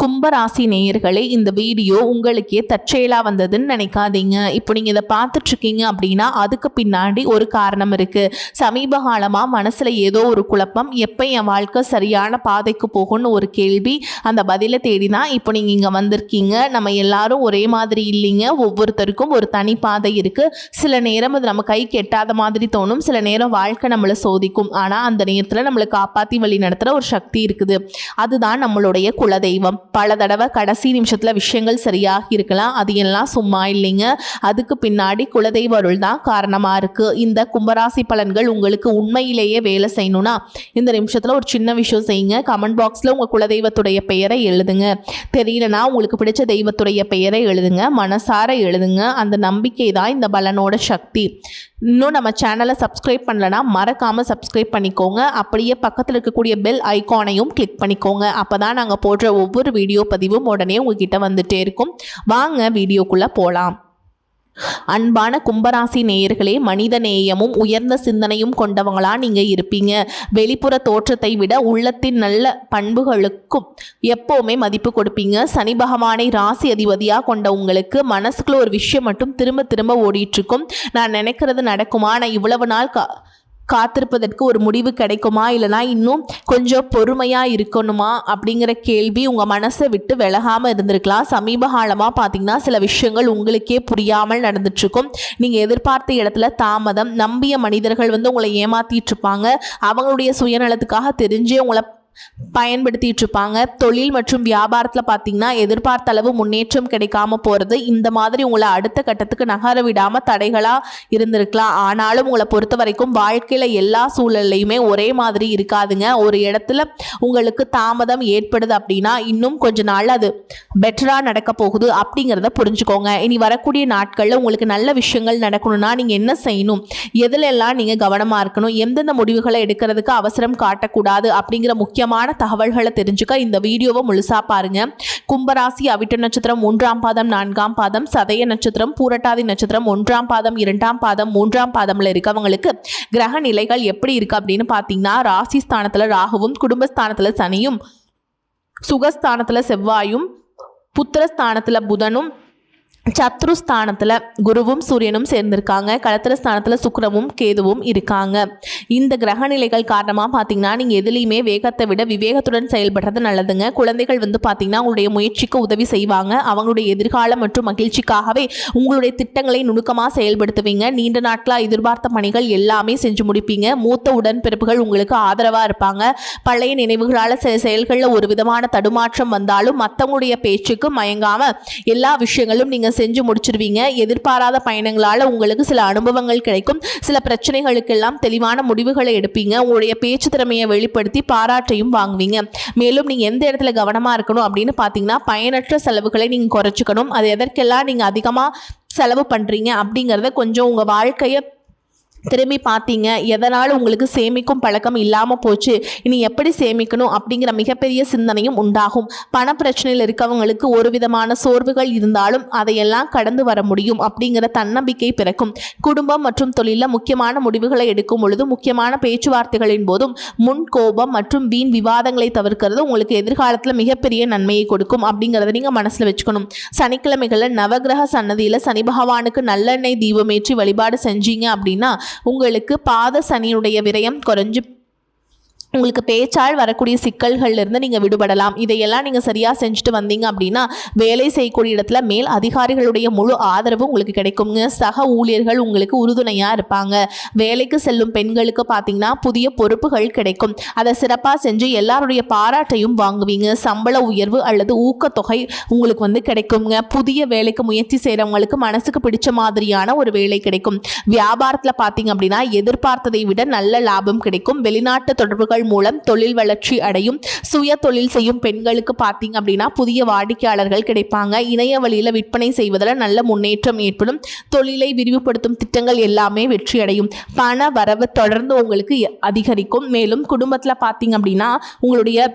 கும்பராசி நேயர்களே, இந்த வீடியோ உங்களுக்கே தற்செயலா வந்ததுன்னு நினைக்காதீங்க. இப்போ நீங்க இதை பார்த்துட்டு இருக்கீங்க அப்படின்னா அதுக்கு பின்னாடி ஒரு காரணம் இருக்கு. சமீப காலமா மனசுல ஏதோ ஒரு குழப்பம், எப்போ என் வாழ்க்கை சரியான பாதைக்கு போகும்னு ஒரு கேள்வி. அந்த பதிலை தேடிதான் இப்போ நீங்க இங்க வந்திருக்கீங்க. நம்ம எல்லாரும் ஒரே மாதிரி இல்லைங்க. ஒவ்வொருத்தருக்கும் ஒரு தனி பாதை இருக்கு. சில நேரம் அது நம்ம கைக்கு எட்டாத மாதிரி தோணும், சில நேரம் வாழ்க்கை நம்மளை சோதிக்கும். ஆனா அந்த நேரத்துல நம்மளை காப்பாத்தி வழி நடத்துற ஒரு சக்தி இருக்குது. அதுதான் நம்மளுடைய குலதெய்வம். பல தடவை கடைசி நிமிஷத்துல விஷயங்கள் சரியாக இருக்கலாம், அது எல்லாம் சும்மா இல்லைங்க. அதுக்கு பின்னாடி குலதெய்வ அருள் தான் காரணமா இருக்கு. இந்த கும்பராசி பலன்கள் உங்களுக்கு உண்மையிலேயே வேலை செய்யணும்னா இந்த நிமிஷத்துல ஒரு சின்ன விஷயம் செய்யுங்க. கமெண்ட் பாக்ஸ்ல உங்க குலதெய்வத்துடைய பெயரை எழுதுங்க. தெரியலனா உங்களுக்கு பிடிச்ச தெய்வத்துடைய பெயரை எழுதுங்க, மனசார எழுதுங்க. அந்த நம்பிக்கை தான் இந்த பலனோட சக்தி. இன்னும் நம்ம சேனலை சப்ஸ்கிரைப் பண்ணலனா மறக்காம சப்ஸ்கிரைப் பண்ணிக்கோங்க. அப்படியே பக்கத்தில் இருக்கக்கூடிய பெல் ஐகானையும் கிளிக் பண்ணிக்கோங்க. அப்பதான் நாங்கள் போடுற ஒவ்வொரு வீடியோ பதிவும் உடனே உங்ககிட்ட வந்துட்டே இருக்கும். வாங்க வீடியோக்குள்ள போலாம். அன்பான கும்பராசி நேயர்களே, மனித நேயமும் உயர்ந்த சிந்தனையும் கொண்டவங்களா நீங்க இருப்பீங்க. வெளிப்புற தோற்றத்தை விட உள்ளத்தின் நல்ல பண்புகளுக்கும் எப்பவுமே மதிப்பு கொடுப்பீங்க. சனி பகவானை ராசி அதிபதியா கொண்ட உங்களுக்கு மனசுக்குள்ள ஒரு விஷயம் மட்டும் திரும்ப திரும்ப ஓடிட்டு இருக்கும். நான் நினைக்கிறது நடக்குமா, நான் இவ்வளவு நாள் காத்திருப்பதற்கு ஒரு முடிவு கிடைக்குமா, இல்லைனா இன்னும் கொஞ்சம் பொறுமையாக இருக்கணுமா அப்படிங்கிற கேள்வி உங்கள் மனசை விட்டு விலகாமல் இருந்திருக்கலாம். சமீப காலமாக பார்த்தீங்கன்னா சில விஷயங்கள் உங்களுக்கே புரியாமல் நடந்துட்டுருக்கும். நீங்கள் எதிர்பார்த்த இடத்துல தாமதம், நம்பிய மனிதர்கள் உங்களை ஏமாற்றிட்டு இருப்பாங்க. அவங்களுடைய சுயநலத்துக்காக தெரிஞ்சே உங்களை பயன்படுத்திட்டு இருப்பாங்க. தொழில் மற்றும் வியாபாரத்தில் பார்த்தீங்கன்னா எதிர்பார்த்த அளவு முன்னேற்றம் கிடைக்காம போகிறது. இந்த மாதிரி உங்களை அடுத்த கட்டத்துக்கு நகர விடாம தடைகளாக இருந்திருக்கலாம். ஆனாலும் உங்களை பொறுத்த வரைக்கும் வாழ்க்கையில் எல்லா சூழல்லையுமே ஒரே மாதிரி இருக்காதுங்க. ஒரு இடத்துல உங்களுக்கு தாமதம் ஏற்படுது அப்படின்னா இன்னும் கொஞ்ச நாள் அது பெட்டராக நடக்க போகுது அப்படிங்கிறத புரிஞ்சுக்கோங்க. இனி வரக்கூடிய நாட்களில் உங்களுக்கு நல்ல விஷயங்கள் நடக்கணும்னா நீங்கள் என்ன செய்யணும், எதுலெல்லாம் நீங்கள் கவனமாக இருக்கணும், எந்தெந்த முடிவுகளை எடுக்கிறதுக்கு அவசரம் காட்டக்கூடாது அப்படிங்கிற முக்கியமான தகவல்களை தெரிஞ்சுக்க இந்த வீடியோவை முழுசா பாருங்க. கும்பராசி அவிட்ட நட்சத்திரம் 1ஆம் பாதம் 4ஆம் பாதம், சதய நட்சத்திரம் பூரட்டாதி நட்சத்திரம் 1ஆம் பாதம் 2ஆம் பாதம் 3ஆம் பாதம்ல இருக்கவங்களுக்கு கிரக நிலைகள் எப்படி இருக்கு அப்படின்னு பார்த்தீங்கன்னா, ராசி ஸ்தானத்துல ராகுவும், குடும்பஸ்தானத்துல சனியும், சுகஸ்தானத்துல செவ்வாயும், புத்திரஸ்தானத்துல புதனும், சத்ருஸ்தானத்தில் குருவும் சூரியனும் சேர்ந்திருக்காங்க. களத்திரஸ்தானத்தில் சுக்கிரமும் கேதுவும் இருக்காங்க. இந்த கிரக நிலைகள் காரணமாக பார்த்தீங்கன்னா நீங்கள் எதுலேயுமே வேகத்தை விட விவேகத்துடன் செயல்படுறது நல்லதுங்க. குழந்தைகள் பார்த்தீங்கன்னா உங்களுடைய முயற்சிக்கு உதவி செய்வாங்க. அவங்களுடைய எதிர்காலம் மற்றும் மகிழ்ச்சிக்காகவே உங்களுடைய திட்டங்களை நுணுக்கமாக செயல்படுத்துவீங்க. நீண்ட நாட்களாக எதிர்பார்த்த பணிகள் எல்லாமே செஞ்சு முடிப்பீங்க. மூத்த உடன்பிறப்புகள் உங்களுக்கு ஆதரவாக இருப்பாங்க. பழைய நினைவுகளால் சில செயல்களில் ஒரு விதமான தடுமாற்றம் வந்தாலும் மற்றவங்களுடைய பேச்சுக்கு மயங்காமல் எல்லா விஷயங்களும் நீங்கள் செஞ்சு முடிச்சிருவீங்க. எதிர்பாராத பயணங்களால உங்களுக்கு சில அனுபவங்கள் கிடைக்கும். சில பிரச்சனைகளுக்கெல்லாம் தெளிவான முடிவுகளை எடுப்பீங்க. உங்களுடைய பேச்சு திறமையை வெளிப்படுத்தி பாராட்டையும் வாங்குவீங்க. மேலும் நீங்க எந்த இடத்துல கவனமா இருக்கணும் அப்படின்னு பாத்தீங்கன்னா, பயனற்ற செலவுகளை நீங்க குறைச்சிக்கணும். அது எதற்கெல்லாம் நீங்க அதிகமா செலவு பண்றீங்க அப்படிங்கறத கொஞ்சம் உங்க வாழ்க்கையை திரும்பி பார்த்தீங்க. எதனால் உங்களுக்கு சேமிக்கும் பழக்கம் இல்லாமல் போச்சு, இனி எப்படி சேமிக்கணும் அப்படிங்கிற மிகப்பெரிய சிந்தனையும் உண்டாகும். பண பிரச்சனையில் இருக்கவங்களுக்கு ஒரு விதமான சோர்வுகள் இருந்தாலும் அதையெல்லாம் கடந்து வர முடியும் அப்படிங்கிற தன்னம்பிக்கை பிறக்கும். குடும்பம் மற்றும் தொழிலில் முக்கியமான முடிவுகளை எடுக்கும் பொழுது முக்கியமான பேச்சுவார்த்தைகளின் போதும் முன் கோபம் மற்றும் வீண் விவாதங்களை தவிர்க்கிறது உங்களுக்கு எதிர்காலத்தில் மிகப்பெரிய நன்மையை கொடுக்கும் அப்படிங்கிறத நீங்கள் மனசில் வச்சுக்கணும். சனிக்கிழமைகளில் நவகிரக சன்னதியில் சனி பகவானுக்கு நல்லெண்ணெய் தீபமேற்றி வழிபாடு செஞ்சீங்க அப்படின்னா உங்களுக்கு பாத சனியுடைய விரயம் குறைஞ்சு உங்களுக்கு பேச்சால் வரக்கூடிய சிக்கல்கள்ல இருந்து நீங்கள் விடுபடலாம். இதையெல்லாம் நீங்கள் சரியாக செஞ்சுட்டு வந்தீங்க அப்படின்னா வேலை செய்யக்கூடிய இடத்துல மேல் அதிகாரிகளுடைய முழு ஆதரவு உங்களுக்கு கிடைக்குங்க. சக ஊழியர்கள் உங்களுக்கு உறுதுணையாக இருப்பாங்க. வேலைக்கு செல்லும் பெண்களுக்கு பார்த்தீங்கன்னா புதிய பொறுப்புகள் கிடைக்கும். அதை சிறப்பாக செஞ்சு எல்லாருடைய பாராட்டையும் வாங்குவீங்க. சம்பள உயர்வு அல்லது ஊக்கத்தொகை உங்களுக்கு கிடைக்குங்க. புதிய வேலைக்கு முயற்சி செய்கிறவங்களுக்கு மனசுக்கு பிடிச்ச மாதிரியான ஒரு வேலை கிடைக்கும். வியாபாரத்தில் பார்த்தீங்க அப்படின்னா எதிர்பார்த்ததை விட நல்ல லாபம் கிடைக்கும். வெளிநாட்டு தொடர்புகள் மூலம் தொழில் வளர்ச்சி அடையும். சுய தொழில் செய்யும் பெண்களுக்கு பார்த்தீங்க அப்படின்னா புதிய வாடிக்கையாளர்கள் கிடைப்பாங்க. இணைய வழியில் விற்பனை செய்வதில் நல்ல முன்னேற்றம் ஏற்படும். தொழிலை விரிவுபடுத்தும் திட்டங்கள் எல்லாமே வெற்றி அடையும். பண வரவு தொடர்ந்து உங்களுக்கு அதிகரிக்கும். மேலும் குடும்பத்தில் பார்த்தீங்க அப்படின்னா உங்களுடைய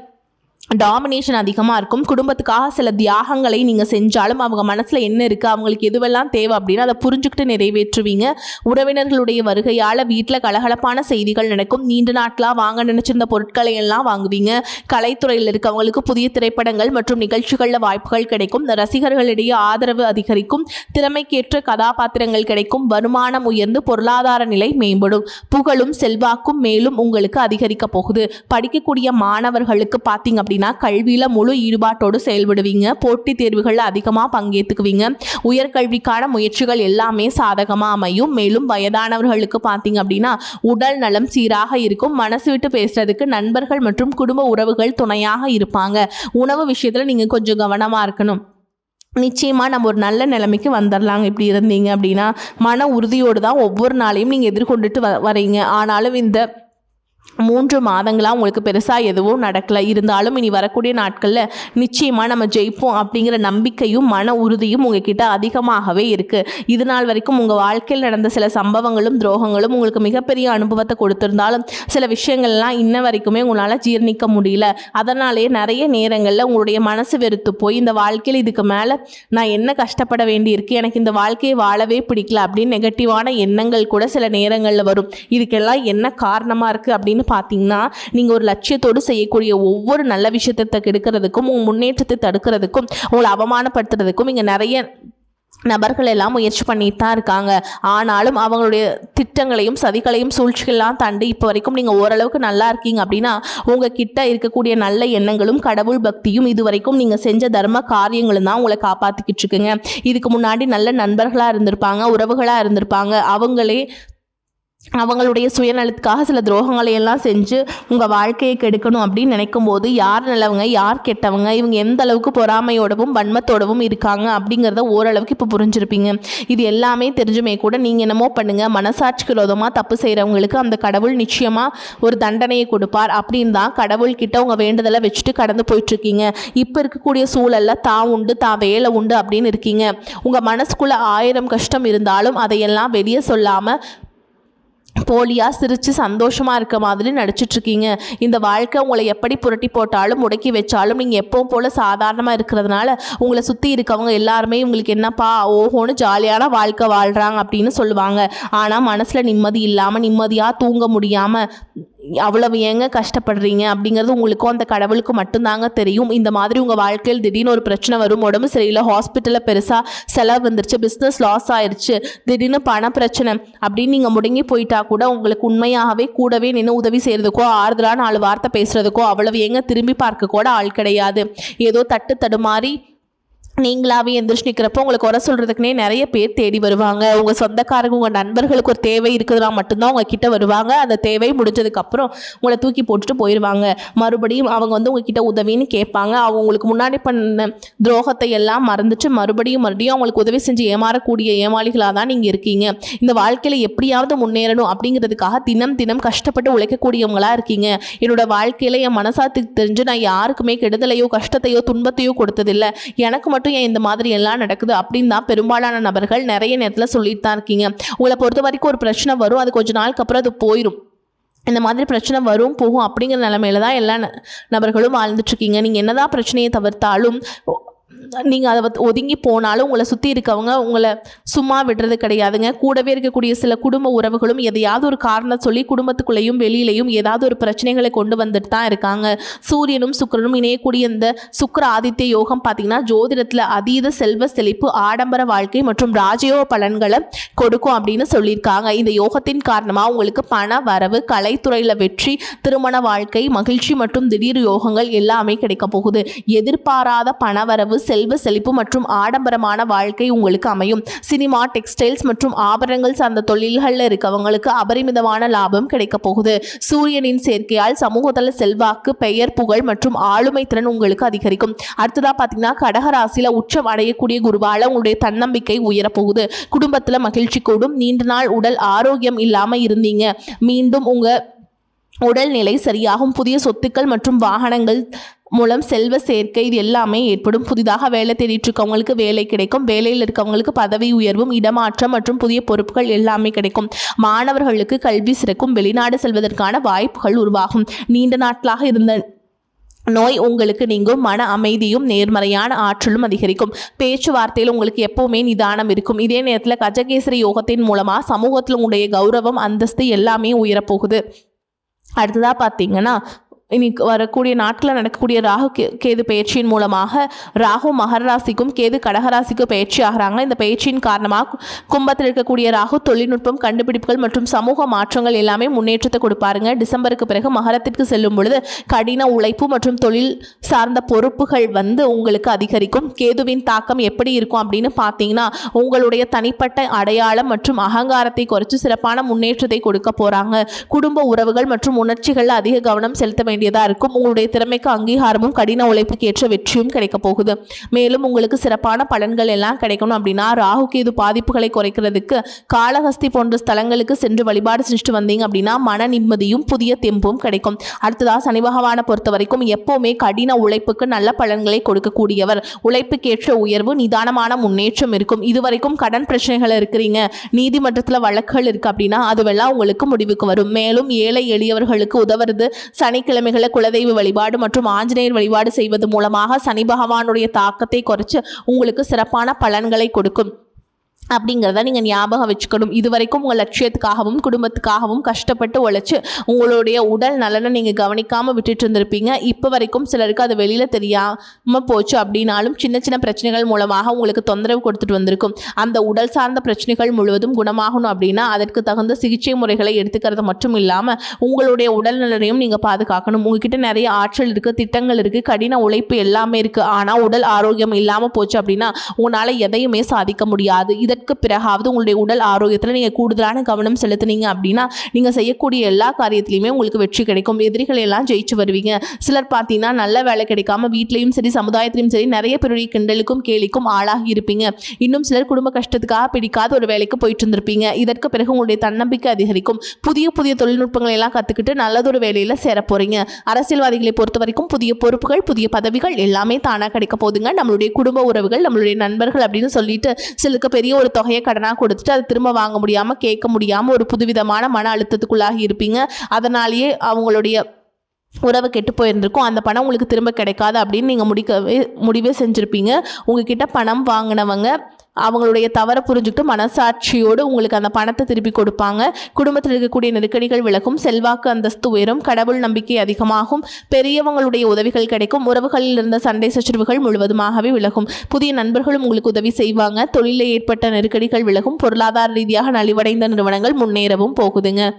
டாமினேஷன் அதிகமாக இருக்கும். குடும்பத்துக்காக சில தியாகங்களை நீங்கள் செஞ்சாலும் அவங்க மனசில் என்ன இருக்குது, அவங்களுக்கு எதுவெல்லாம் தேவை அப்படின்னு அதை புரிஞ்சுக்கிட்டு நிறைவேற்றுவீங்க. உறவினர்களுடைய வருகையால் வீட்டில் கலகலப்பான செய்திகள் நடக்கும். நீண்ட நாட்களாக வாங்க நினச்சிருந்த பொருட்களை எல்லாம் வாங்குவீங்க. கலைத்துறையில் இருக்கவங்களுக்கு புதிய திரைப்படங்கள் மற்றும் நிகழ்ச்சிகளில் வாய்ப்புகள் கிடைக்கும். ரசிகர்களிடையே ஆதரவு அதிகரிக்கும். திறமைக்கேற்ற கதாபாத்திரங்கள் கிடைக்கும். வருமானம் உயர்ந்து பொருளாதார நிலை மேம்படும். புகழும் செல்வாக்கும் மேலும் உங்களுக்கு அதிகரிக்க போகுது. படிக்கக்கூடிய மாணவர்களுக்கு பார்த்தீங்க அப்படின்னா கல்வியில முழு ஈடுபாட்டோடு செயல்படுவீங்க. போட்டித் தேர்வுகளில் அதிகமாக பங்கேற்றுக்குவீங்க. உயர்கல்விக்கான முயற்சிகள் எல்லாமே சாதகமாக அமையும். மேலும் வயதானவர்களுக்கு பார்த்தீங்க அப்படின்னா உடல் நலம் சீராக இருக்கும். மனசு விட்டு பேசுறதுக்கு நண்பர்கள் மற்றும் குடும்ப உறவுகள் துணையாக இருப்பாங்க. உணவு விஷயத்தில் நீங்கள் கொஞ்சம் கவனமாக இருக்கணும். நிச்சயமாக நம்ம ஒரு நல்ல நிலைமைக்கு வந்துடலாங்க. இப்படி இருந்தீங்க அப்படின்னா மன உறுதியோடு தான் ஒவ்வொரு நாளையும் நீங்கள் எதிர்கொண்டுட்டு வரீங்க. ஆனாலும் இந்த 3 மாதங்களாக உங்களுக்கு பெருசாக எதுவும் நடக்கலை. இருந்தாலும் இனி வரக்கூடிய நாட்களில் நிச்சயமாக நம்ம ஜெயிப்போம் அப்படிங்கிற நம்பிக்கையும் மன உறுதியும் உங்ககிட்ட அதிகமாகவே இருக்குது. இது நாள் வரைக்கும் உங்கள் வாழ்க்கையில் நடந்த சில சம்பவங்களும் துரோகங்களும் உங்களுக்கு மிகப்பெரிய அனுபவத்தை கொடுத்திருந்தாலும் சில விஷயங்கள்லாம் இன்ன வரைக்குமே உங்களால் ஜீர்ணிக்க முடியல. அதனாலேயே நிறைய நேரங்களில் உங்களுடைய மனசு வெறுத்து போய் இந்த வாழ்க்கையில் இதுக்கு மேலே நான் என்ன கஷ்டப்பட வேண்டியிருக்கு, எனக்கு இந்த வாழ்க்கையை வாழவே பிடிக்கல அப்படின்னு நெகட்டிவான எண்ணங்கள் கூட சில நேரங்களில் வரும். இதுக்கெல்லாம் என்ன காரணமாக இருக்குது அப்படின்னு பார்த்தீங்கன்னா நீங்கள் ஒரு லட்சியத்தோடு செய்யக்கூடிய ஒவ்வொரு நல்ல விஷயத்தை கெடுக்கிறதுக்கும் உங்கள் முன்னேற்றத்தை தடுக்கிறதுக்கும் உங்களை அவமானப்படுத்துறதுக்கும் இங்கே நிறைய நபர்கள் எல்லாம் முயற்சி பண்ணிட்டு தான் இருக்காங்க. ஆனாலும் அவங்களுடைய திட்டங்களையும் சதிகளையும் சூழ்ச்சிகள்லாம் தாண்டி இப்போ வரைக்கும் நீங்கள் ஓரளவுக்கு நல்லா இருக்கீங்க அப்படின்னா உங்ககிட்ட இருக்கக்கூடிய நல்ல எண்ணங்களும் கடவுள் பக்தியும் இது வரைக்கும் நீங்கள் செஞ்ச தர்ம காரியங்களும் தான் உங்களை காப்பாற்றிக்கிட்டு இருக்குங்க. இதுக்கு முன்னாடி நல்ல நண்பர்களாக இருந்திருப்பாங்க, உறவுகளாக இருந்திருப்பாங்க. அவங்களுடைய சுயநலத்துக்காக சில துரோகங்களை எல்லாம் செஞ்சு உங்கள் வாழ்க்கையை கெடுக்கணும் அப்படின்னு நினைக்கும் போது யார் நல்லவங்க யார் கெட்டவங்க, இவங்க எந்த அளவுக்கு பொறாமையோடவும் வன்மத்தோடவும் இருக்காங்க அப்படிங்கிறத ஓரளவுக்கு இப்போ புரிஞ்சிருப்பீங்க. இது எல்லாமே தெரிஞ்சுமே கூட நீங்கள் என்னமோ பண்ணுங்கள், மனசாட்சிக்கு விரோதமாக தப்பு செய்கிறவங்களுக்கு அந்த கடவுள் நிச்சயமாக ஒரு தண்டனையை கொடுப்பார் அப்படின்னு தான் கடவுள்கிட்ட உங்கள் வேண்டுதலை வச்சுட்டு கடந்து போயிட்டுருக்கீங்க. இப்போ இருக்கக்கூடிய சூழலில் தான் உண்டு தான் வேலை உண்டு அப்படின்னு இருக்கீங்க. உங்கள் மனசுக்குள்ளே 1000 கஷ்டம் இருந்தாலும் அதையெல்லாம் வெளியே சொல்லாமல் போலியாக சிரித்து சந்தோஷமாக இருக்க மாதிரி நடிச்சிட்ருக்கீங்க. இந்த வாழ்க்கை உங்களை எப்படி புரட்டி போட்டாலும் முடக்கி வச்சாலும் நீங்கள் எப்பவும் போல் சாதாரணமாக இருக்கிறதுனால உங்களை சுற்றி இருக்கவங்க எல்லாருமே உங்களுக்கு என்னப்பா ஓஹோன்னு ஜாலியான வாழ்க்கை வாழ்கிறாங்க அப்படின்னு சொல்லுவாங்க. ஆனால் மனசில் நிம்மதி இல்லாமல் நிம்மதியாக தூங்க முடியாமல் அவ்வளவு ஏங்க கஷ்டப்படுறீங்க அப்படிங்கிறது உங்களுக்கும் அந்த கடவுளுக்கு மட்டும்தாங்க தெரியும். இந்த மாதிரி உங்கள் வாழ்க்கையில் திடீர்னு ஒரு பிரச்சனை வரும், உடம்பு சரியில்லை, ஹாஸ்பிட்டலில் பெருசாக செலவு வந்துருச்சு, பிஸ்னஸ் லாஸ் ஆயிடுச்சு, திடீர்னு பண பிரச்சனை அப்படின்னு நீங்கள் முடங்கி போயிட்டா கூட உங்களுக்கு உண்மையாகவே கூடவே நின்று உதவி செய்கிறதுக்கோ ஆறுதலான 4 வார்த்தை பேசுகிறதுக்கோ அவ்வளவு ஏங்க திரும்பி பார்க்க கூட ஆள் கிடையாது. ஏதோ தடுமாறி நீங்களாவே எந்திரிச்சு நிற்கிறப்போ உங்களுக்கு குறை சொல்கிறதுக்குனே நிறைய பேர் தேடி வருவாங்க. உங்கள் சொந்தக்காரங்க உங்கள் நண்பர்களுக்கு ஒரு தேவை இருக்குதுன்னா மட்டும்தான் உங்ககிட்ட வருவாங்க. அந்த தேவை முடிஞ்சதுக்கப்புறம் உங்களை தூக்கி போட்டுட்டு போயிடுவாங்க. மறுபடியும் அவங்க உங்ககிட்ட உதவின்னு கேட்பாங்க. அவங்க உங்களுக்கு முன்னாடி பண்ண துரோகத்தை எல்லாம் மறந்துட்டு மறுபடியும் அவங்களுக்கு உதவி செஞ்சு ஏமாறக்கூடிய ஏமாளிகளாக தான் நீங்கள் இருக்கீங்க. இந்த வாழ்க்கையில் எப்படியாவது முன்னேறணும் அப்படிங்கிறதுக்காக தினம் கஷ்டப்பட்டு உழைக்கக்கூடியவங்களாக இருக்கீங்க. என்னோட வாழ்க்கையில் என் மனசாத்துக்கு தெரிஞ்சு நான் யாருக்குமே கெடுதலையோ கஷ்டத்தையோ துன்பத்தையோ கொடுத்ததில்லை, எனக்கு மட்டும் ஏன் இந்த மாதிரி எல்லாம் நடக்குது அப்படின்னு தான் பெரும்பாலான நபர்கள் நிறைய நேரத்தில் சொல்லிட்டு தான் இருக்கீங்க. உங்களை பொறுத்த வரைக்கும் ஒரு பிரச்சனை வரும், அது கொஞ்ச நாளுக்கு அப்புறம் அது போயிடும். இந்த மாதிரி பிரச்சனை வரும் போகும் அப்படிங்கிற நிலைமையில தான் எல்லா நபர்களும் வாழ்ந்துட்டுருக்கீங்க. நீங்கள் என்னதான் பிரச்சனையை தவிர்த்தாலும் நீங்கள் அதை ஒதுங்கி போனாலும் உங்களை சுற்றி இருக்கவங்க உங்களை சும்மா விடுறது கிடையாதுங்க. கூடவே இருக்கக்கூடிய சில குடும்ப உறவுகளும் எதையாவது ஒரு காரணம் சொல்லி குடும்பத்துக்குள்ளேயும் வெளியிலையும் ஏதாவது ஒரு பிரச்சனைகளை கொண்டு வந்துட்டு தான் இருக்காங்க. சூரியனும் சுக்கிரனும் இணையக்கூடிய இந்த சுக்கிர ஆதித்ய யோகம் பார்த்திங்கன்னா ஜோதிடத்தில் அதீத செல்வ செழிப்பு, ஆடம்பர வாழ்க்கை மற்றும் ராஜயோக பலன்களை கொடுக்கும் அப்படின்னு சொல்லியிருக்காங்க. இந்த யோகத்தின் காரணமாக உங்களுக்கு பண வரவு, கலைத்துறையில் வெற்றி, திருமண வாழ்க்கை, மகிழ்ச்சி மற்றும் திடீர் யோகங்கள் எல்லாமே கிடைக்க போகுது. எதிர்பாராத பணவரவு, செல்வ செழிப்பு மற்றும் ஆடம்பரமான வாழ்க்கை உங்களுக்கு அமையும். சினிமா, டெக்ஸ்டைல்ஸ் மற்றும் ஆபரணங்கள் சார்ந்த தொழில்களில் இருக்கவங்களுக்கு அபரிமிதமான லாபம் கிடைக்க போகுது. சூரியனின் சேர்க்கையால் சமூகத்தில் செல்வாக்கு, பெயர், புகழ் மற்றும் ஆளுமை திறன் உங்களுக்கு அதிகரிக்கும். அடுத்ததாக பார்த்தீங்கன்னா கடகராசியில் உச்சம் அடையக்கூடிய குருவால் உங்களுடைய தன்னம்பிக்கை உயரப்போகுது. குடும்பத்தில் மகிழ்ச்சி கூடும். நீண்ட நாள் உடல் ஆரோக்கியம் இல்லாமல் இருந்தீங்க, மீண்டும் உங்கள் உடல்நிலை சரியாகும். புதிய சொத்துக்கள் மற்றும் வாகனங்கள் மூலம் செல்வ சேர்க்கை இது எல்லாமே ஏற்படும். புதிதாக வேலை தேடிட்டு இருக்கவங்களுக்கு வேலை கிடைக்கும். வேலையில் இருக்கவங்களுக்கு பதவி உயர்வும், இடமாற்றம் மற்றும் புதிய பொறுப்புகள் எல்லாமே கிடைக்கும். மாணவர்களுக்கு கல்வி சிறக்கும். வெளிநாடு செல்வதற்கான வாய்ப்புகள் உருவாகும். நீண்ட நாட்களாக இருந்த நோய் உங்களுக்கு நீங்கும், மன அமைதியும் நேர்மறையான ஆற்றலும் அதிகரிக்கும். பேச்சுவார்த்தையில் உங்களுக்கு எப்பவுமே நிதானம் இருக்கும். இதே நேரத்தில் கஜகேசரி யோகத்தின் மூலமா சமூகத்தில் உங்களுடைய கௌரவம், அந்தஸ்து எல்லாமே உயரப்போகுது. அடுத்ததாக பார்த்தீங்கன்னா, இன்னைக்கு வரக்கூடிய நாட்களில் நடக்கக்கூடிய ராகு கேது பயிற்சியின் மூலமாக ராகு மகர ராசிக்கும் கேது கடகராசிக்கும் பயிற்சி ஆகிறாங்க. இந்த பயிற்சியின் காரணமாக கும்பத்தில் இருக்கக்கூடிய ராகு தொழில்நுட்பம், கண்டுபிடிப்புகள் மற்றும் சமூக மாற்றங்கள் எல்லாமே முன்னேற்றத்தை கொடுப்பாருங்க. டிசம்பருக்கு பிறகு மகரத்திற்கு செல்லும் பொழுது கடின உழைப்பு மற்றும் தொழில் சார்ந்த பொறுப்புகள் உங்களுக்கு அதிகரிக்கும். கேதுவின் தாக்கம் எப்படி இருக்கும் அப்படின்னு பார்த்தீங்கன்னா, உங்களுடைய தனிப்பட்ட அடையாளம் மற்றும் அகங்காரத்தை குறைச்சு சிறப்பான முன்னேற்றத்தை கொடுக்க போறாங்க. குடும்ப உறவுகள் மற்றும் உணர்ச்சிகள் அதிக கவனம் செலுத்த வேண்டிய இருக்கும். உங்களுடைய திறமைக்கு அங்கீகாரமும் கடின உழைப்புக்கு ஏற்ற வெற்றியும் கிடைக்க போகுது. மேலும் உங்களுக்கு சிறப்பான பலன்கள் எல்லாம் கிடைக்கணும் அப்படின்னா ராகு கேது பாதிப்புகளை குறைக்கிறதுக்கு காளஹஸ்தி போன்ற ஸ்தலங்களுக்கு சென்று வழிபாடு செஞ்சுட்டு வந்தீங்க அப்படின்னா மன நிம்மதியும் புதிய தெம்பும் கிடைக்கும். அடுத்ததா சனி பகவானை பொறுத்த வரைக்கும் எப்பவுமே கடின உழைப்புக்கு நல்ல பலன்களை கொடுக்கக்கூடியவர். உழைப்புக்கேற்ற உயர்வு, நிதானமான முன்னேற்றம் இருக்கும். இதுவரைக்கும் கடன் பிரச்சனைகள் இருக்கிறீங்க, நீதிமன்றத்தில் வழக்குகள் இருக்கு அப்படின்னா அதுவெல்லாம் உங்களுக்கு முடிவுக்கு வரும். மேலும் ஏழை எளியவர்களுக்கு உதவுறது, சனிக்கிழமை குலதெய்வ வழிபாடு மற்றும் ஆஞ்சநேயர் வழிபாடு செய்வது மூலமாக சனி பகவானுடைய தாக்கத்தை குறைச்சு உங்களுக்கு சிறப்பான பலன்களை கொடுக்கும் அப்படிங்கிறத நீங்கள் ஞாபகம் வச்சுக்கணும். இதுவரைக்கும் உங்கள் லட்சியத்துக்காகவும் குடும்பத்துக்காகவும் கஷ்டப்பட்டு உழைச்சி உங்களுடைய உடல் நலனை நீங்கள் கவனிக்காமல் விட்டுட்டு இருந்திருப்பீங்க. இப்போ வரைக்கும் சிலருக்கு அது வெளியில் தெரியாமல் போச்சு அப்படின்னாலும் சின்ன சின்ன பிரச்சனைகள் மூலமாக உங்களுக்கு தொந்தரவு கொடுத்துட்டு வந்திருக்கும். அந்த உடல் சார்ந்த பிரச்சனைகள் முழுவதும் குணமாகணும் அப்படின்னா அதற்கு தகுந்த சிகிச்சை முறைகளை எடுத்துக்கிறது மட்டும் இல்லாமல் உங்களுடைய உடல் நலனையும் நீங்கள் பாதுகாக்கணும். உங்ககிட்ட நிறைய ஆற்றல் இருக்குது, திட்டங்கள் இருக்குது, கடின உழைப்பு எல்லாமே இருக்குது. ஆனால் உடல் ஆரோக்கியம் இல்லாமல் போச்சு அப்படின்னா உங்களால் எதையுமே சாதிக்க முடியாது. இதற்கு பிறகாவது உங்களுடைய உடல் ஆரோக்கியத்தில் நீங்கள் கூடுதலான கவனம் செலுத்தினீங்க அப்படின்னா நீங்கள் செய்யக்கூடிய எல்லா காரியத்திலையுமே உங்களுக்கு வெற்றி கிடைக்கும். எதிரிகளை எல்லாம் ஜெயிச்சு வருவீங்க. சிலர் பார்த்தீங்கன்னா நல்ல வேலை கிடைக்காம வீட்லையும் சரி சமுதாயத்திலையும் சரி நிறைய பேருடைய கிண்டலுக்கும் கேலிக்கும் ஆளாகி இருப்பீங்க. இன்னும் சிலர் குடும்ப கஷ்டத்துக்காக பிடிக்காத ஒரு வேலைக்கு போயிட்டு இருந்திருப்பீங்க. இதற்கு பிறகு உங்களுடைய தன்னம்பிக்கை அதிகரிக்கும். புதிய புதிய தொழில்நுட்பங்களை எல்லாம் கற்றுக்கிட்டு நல்லதொரு வேலையில் சேர போறீங்க. அரசியல்வாதிகளை பொறுத்த வரைக்கும் புதிய பொறுப்புகள், புதிய பதவிகள் எல்லாமே தானாக கிடைக்க போதுங்க. நம்மளுடைய குடும்ப உறவுகள், நம்மளுடைய நண்பர்கள் அப்படின்னு சொல்லிட்டு சிலருக்கு பெரிய ஒரு தொகையை கடனாக கொடுத்துட்டு அதை திரும்ப வாங்க முடியாமல், கேட்க முடியாமல் ஒரு புதுவிதமான மன அழுத்தத்துக்குள்ளாகி இருப்பீங்க. அதனாலேயே அவங்களுடைய உறவு கெட்டு போயிருந்திருக்கும். அந்த பணம் உங்களுக்கு திரும்ப கிடைக்காது அப்படின்னு நீங்கள் முடிவே செஞ்சுருப்பீங்க. உங்ககிட்ட பணம் வாங்கினவங்க அவங்களுடைய தவறை புரிஞ்சுக்கிட்டு மனசாட்சியோடு உங்களுக்கு அந்த பணத்தை திருப்பி கொடுப்பாங்க. குடும்பத்தில் இருக்கக்கூடிய நெருக்கடிகள் விலகும், செல்வாக்கு அந்தஸ்து உயரும், கடவுள் நம்பிக்கை அதிகமாகும், பெரியவங்களுடைய உதவிகள் கிடைக்கும், உறவுகளில் இருந்த சண்டை சச்சரவுகள் முழுவதுமாகவே விலகும், புதிய நண்பர்களும் உங்களுக்கு உதவி செய்வாங்க, தொழிலில் ஏற்பட்ட நெருக்கடிகள் விலகும், பொருளாதார ரீதியாக நலிவடைந்த நிறுவனங்கள் முன்னேறவும் போகுதுங்க.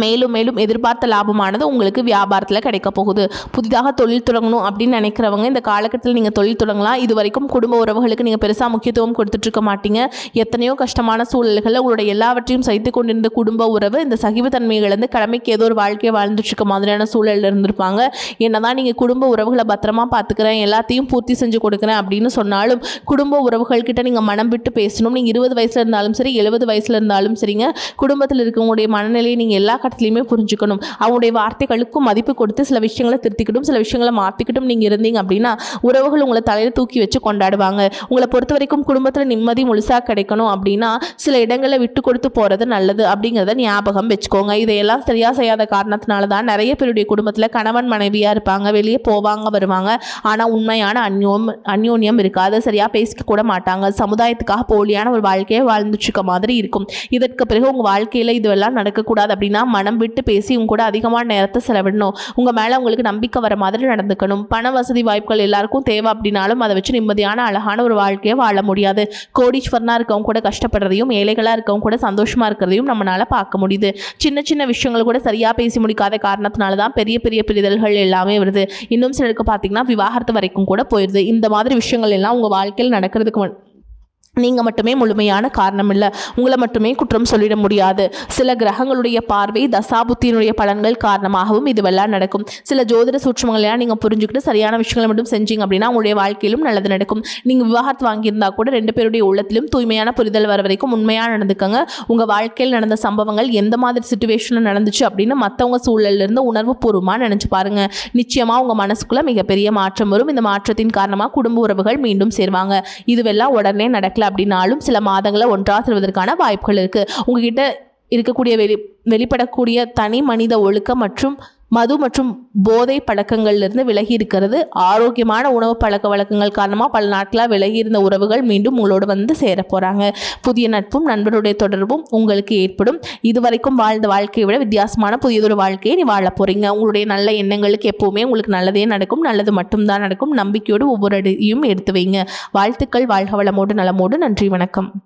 மேலும் மேலும் எதிர்பார்த்த லாபமானது உங்களுக்கு வியாபாரத்தில் கிடைக்க போகுது. புதிதாக தொழில் தொடங்கணும் அப்படின்னு நினைக்கிறவங்க இந்த காலகட்டத்தில் நீங்கள் தொழில் தொடங்கலாம். இது வரைக்கும் குடும்ப உறவுகளுக்கு நீங்கள் பெருசாக முக்கியத்துவம் கொடுத்துட்ருக்க மாட்டீங்க. எத்தனையோ கஷ்டமான சூழல்களில் உங்களுடைய எல்லாவற்றையும் சகித்து கொண்டிருந்த குடும்ப உறவு இந்த சகிவுத்தன்மையிலேருந்து கடமைக்கு ஏதோ ஒரு வாழ்க்கையை வாழ்ந்துட்டுருக்க மாதிரியான சூழலில் இருந்திருப்பாங்க. என்னதான் நீங்கள் குடும்ப உறவுகளை பத்திரமா பார்த்துக்கிறேன், எல்லாத்தையும் பூர்த்தி செஞ்சு கொடுக்குறேன் அப்படின்னு சொன்னாலும் குடும்ப உறவுகள்கிட்ட நீங்கள் மனம் விட்டு பேசணும். நீங்கள் 20 வயசில் இருந்தாலும் சரி 70 வயசில் இருந்தாலும் சரிங்க, குடும்பத்தில் இருக்கவங்களுடைய மனநிலையை நீங்கள் எல்லா கட்டத்திலையுமே புரிஞ்சுக்கணும். அவங்களுடைய வார்த்தைகளுக்கும் மதிப்பு கொடுத்து சில விஷயங்களை திருத்திக்கிட்டும் சில விஷயங்களை மாற்றிக்கிட்டும் நீங்கள் இருந்தீங்க அப்படின்னா உறவுகள் உங்களை தலையில் தூக்கி வச்சு கொண்டாடுவாங்க. உங்களை பொறுத்த வரைக்கும் குடும்பத்தில் நிம்மதி முழுசாக கிடைக்கணும் அப்படின்னா சில இடங்களை விட்டு கொடுத்து போகிறது நல்லது அப்படிங்கிறத ஞாபகம் வச்சுக்கோங்க. இதையெல்லாம் சரியாக செய்யாத காரணத்தினால தான் நிறைய பேருடைய குடும்பத்தில் கணவன் மனைவியாக இருப்பாங்க, வெளியே போவாங்க வருவாங்க, ஆனால் உண்மையான அந்யோன்யம் இருக்காது, சரியாக பேசிக்க கூட மாட்டாங்க, சமுதாயத்துக்காக போலியான ஒரு வாழ்க்கையை வாழ்ந்துட்டுருக்க மாதிரி இருக்கும். இதற்கு பிறகு உங்கள் வாழ்க்கையில் இதுவெல்லாம் நடக்கக்கூடாது அப்படின்னா மனம் விட்டு பேசி உங்க கூட அதிகமான நேரத்தை செலவிடணும். உங்கள் மேலே உங்களுக்கு நம்பிக்கை வர மாதிரி நடந்துக்கணும். பண வசதி வாய்ப்புகள் எல்லாருக்கும் தேவை அப்படின்னாலும் அதை வச்சு நிம்மதியான அழகான ஒரு வாழ்க்கையை வாழ முடியாது. கோடீஸ்வரனாக இருக்கவங்க கூட கஷ்டப்படுறதையும் ஏழைகளாக இருக்கவங்க கூட சந்தோஷமாக இருக்கிறதையும் நம்மளால் பார்க்க முடியுது. சின்ன சின்ன விஷயங்கள் கூட சரியாக பேசி முடிக்காத காரணத்தினால தான் பெரிய பெரிய பிரிதல்கள் எல்லாமே வருது. இன்னும் சிலருக்கு பார்த்தீங்கன்னா விவாகரத்து வரைக்கும் கூட போயிடுது. இந்த மாதிரி விஷயங்கள் எல்லாம் உங்கள் வாழ்க்கையில் நடக்கிறதுக்கு நீங்கள் மட்டுமே முழுமையான காரணம் இல்லை, உங்களை மட்டுமே குற்றம் சொல்லிட முடியாது. சில கிரகங்களுடைய பார்வை, தசாபுத்தியினுடைய பலன்கள் காரணமாகவும் இதுவெல்லாம் நடக்கும். சில ஜோதிட சூட்சமங்களையாக நீங்கள் புரிஞ்சுக்கிட்டு சரியான விஷயங்களை மட்டும் செஞ்சீங்க அப்படின்னா உங்களுடைய வாழ்க்கையிலும் நல்லது நடக்கும். நீங்கள் விவாகரத்து வாங்கியிருந்தா கூட 2 பேருடைய உள்ளத்திலும் தூய்மையான புரிதல் வர வரைக்கும் உண்மையாக நடந்துக்கங்க. உங்கள் வாழ்க்கையில் நடந்த சம்பவங்கள் எந்த மாதிரி சிச்சுவேஷனில் நடந்துச்சு அப்படின்னு மற்றவங்க சூழலிருந்து உணர்வு பூர்வமாக நினச்சி பாருங்கள். நிச்சயமாக உங்கள் மனசுக்குள்ளே மிகப்பெரிய மாற்றம் வரும். இந்த மாற்றத்தின் காரணமாக குடும்ப உறவுகள் மீண்டும் சேர்வாங்க. இதுவெல்லாம் உடனே நடக்கல அப்படின்னாலும் சில மாதங்களை ஒன்றாக செல்வதற்கான வாய்ப்புகள் இருக்குது. உங்ககிட்ட இருக்கக்கூடிய வெளிப்படக்கூடிய தனி மனித ஒழுக்கம் மற்றும் மது மற்றும் போதை பழக்கங்கள்லேருந்து விலகி இருக்கிறது. ஆரோக்கியமான உணவு பழக்க வழக்கங்கள் காரணமாக பல நாட்களாக விலகி இருந்த உறவுகள் மீண்டும் உங்களோட வந்து சேர போகிறாங்க. புதிய நட்பும் நண்பருடைய தொடர்பும் உங்களுக்கு ஏற்படும். இதுவரைக்கும் வாழ்ந்த வாழ்க்கையை விட வித்தியாசமான புதியதொரு வாழ்க்கையை நீ வாழ போகிறீங்க. உங்களுடைய நல்ல எண்ணங்களுக்கு எப்போவுமே உங்களுக்கு நல்லதே நடக்கும், நல்லது மட்டும்தான் நடக்கும். நம்பிக்கையோடு ஒவ்வொரு அடியும் எடுத்து வைங்க. வாழ்த்துக்கள். வாழ்க வளமோடு நலமோடு. நன்றி, வணக்கம்.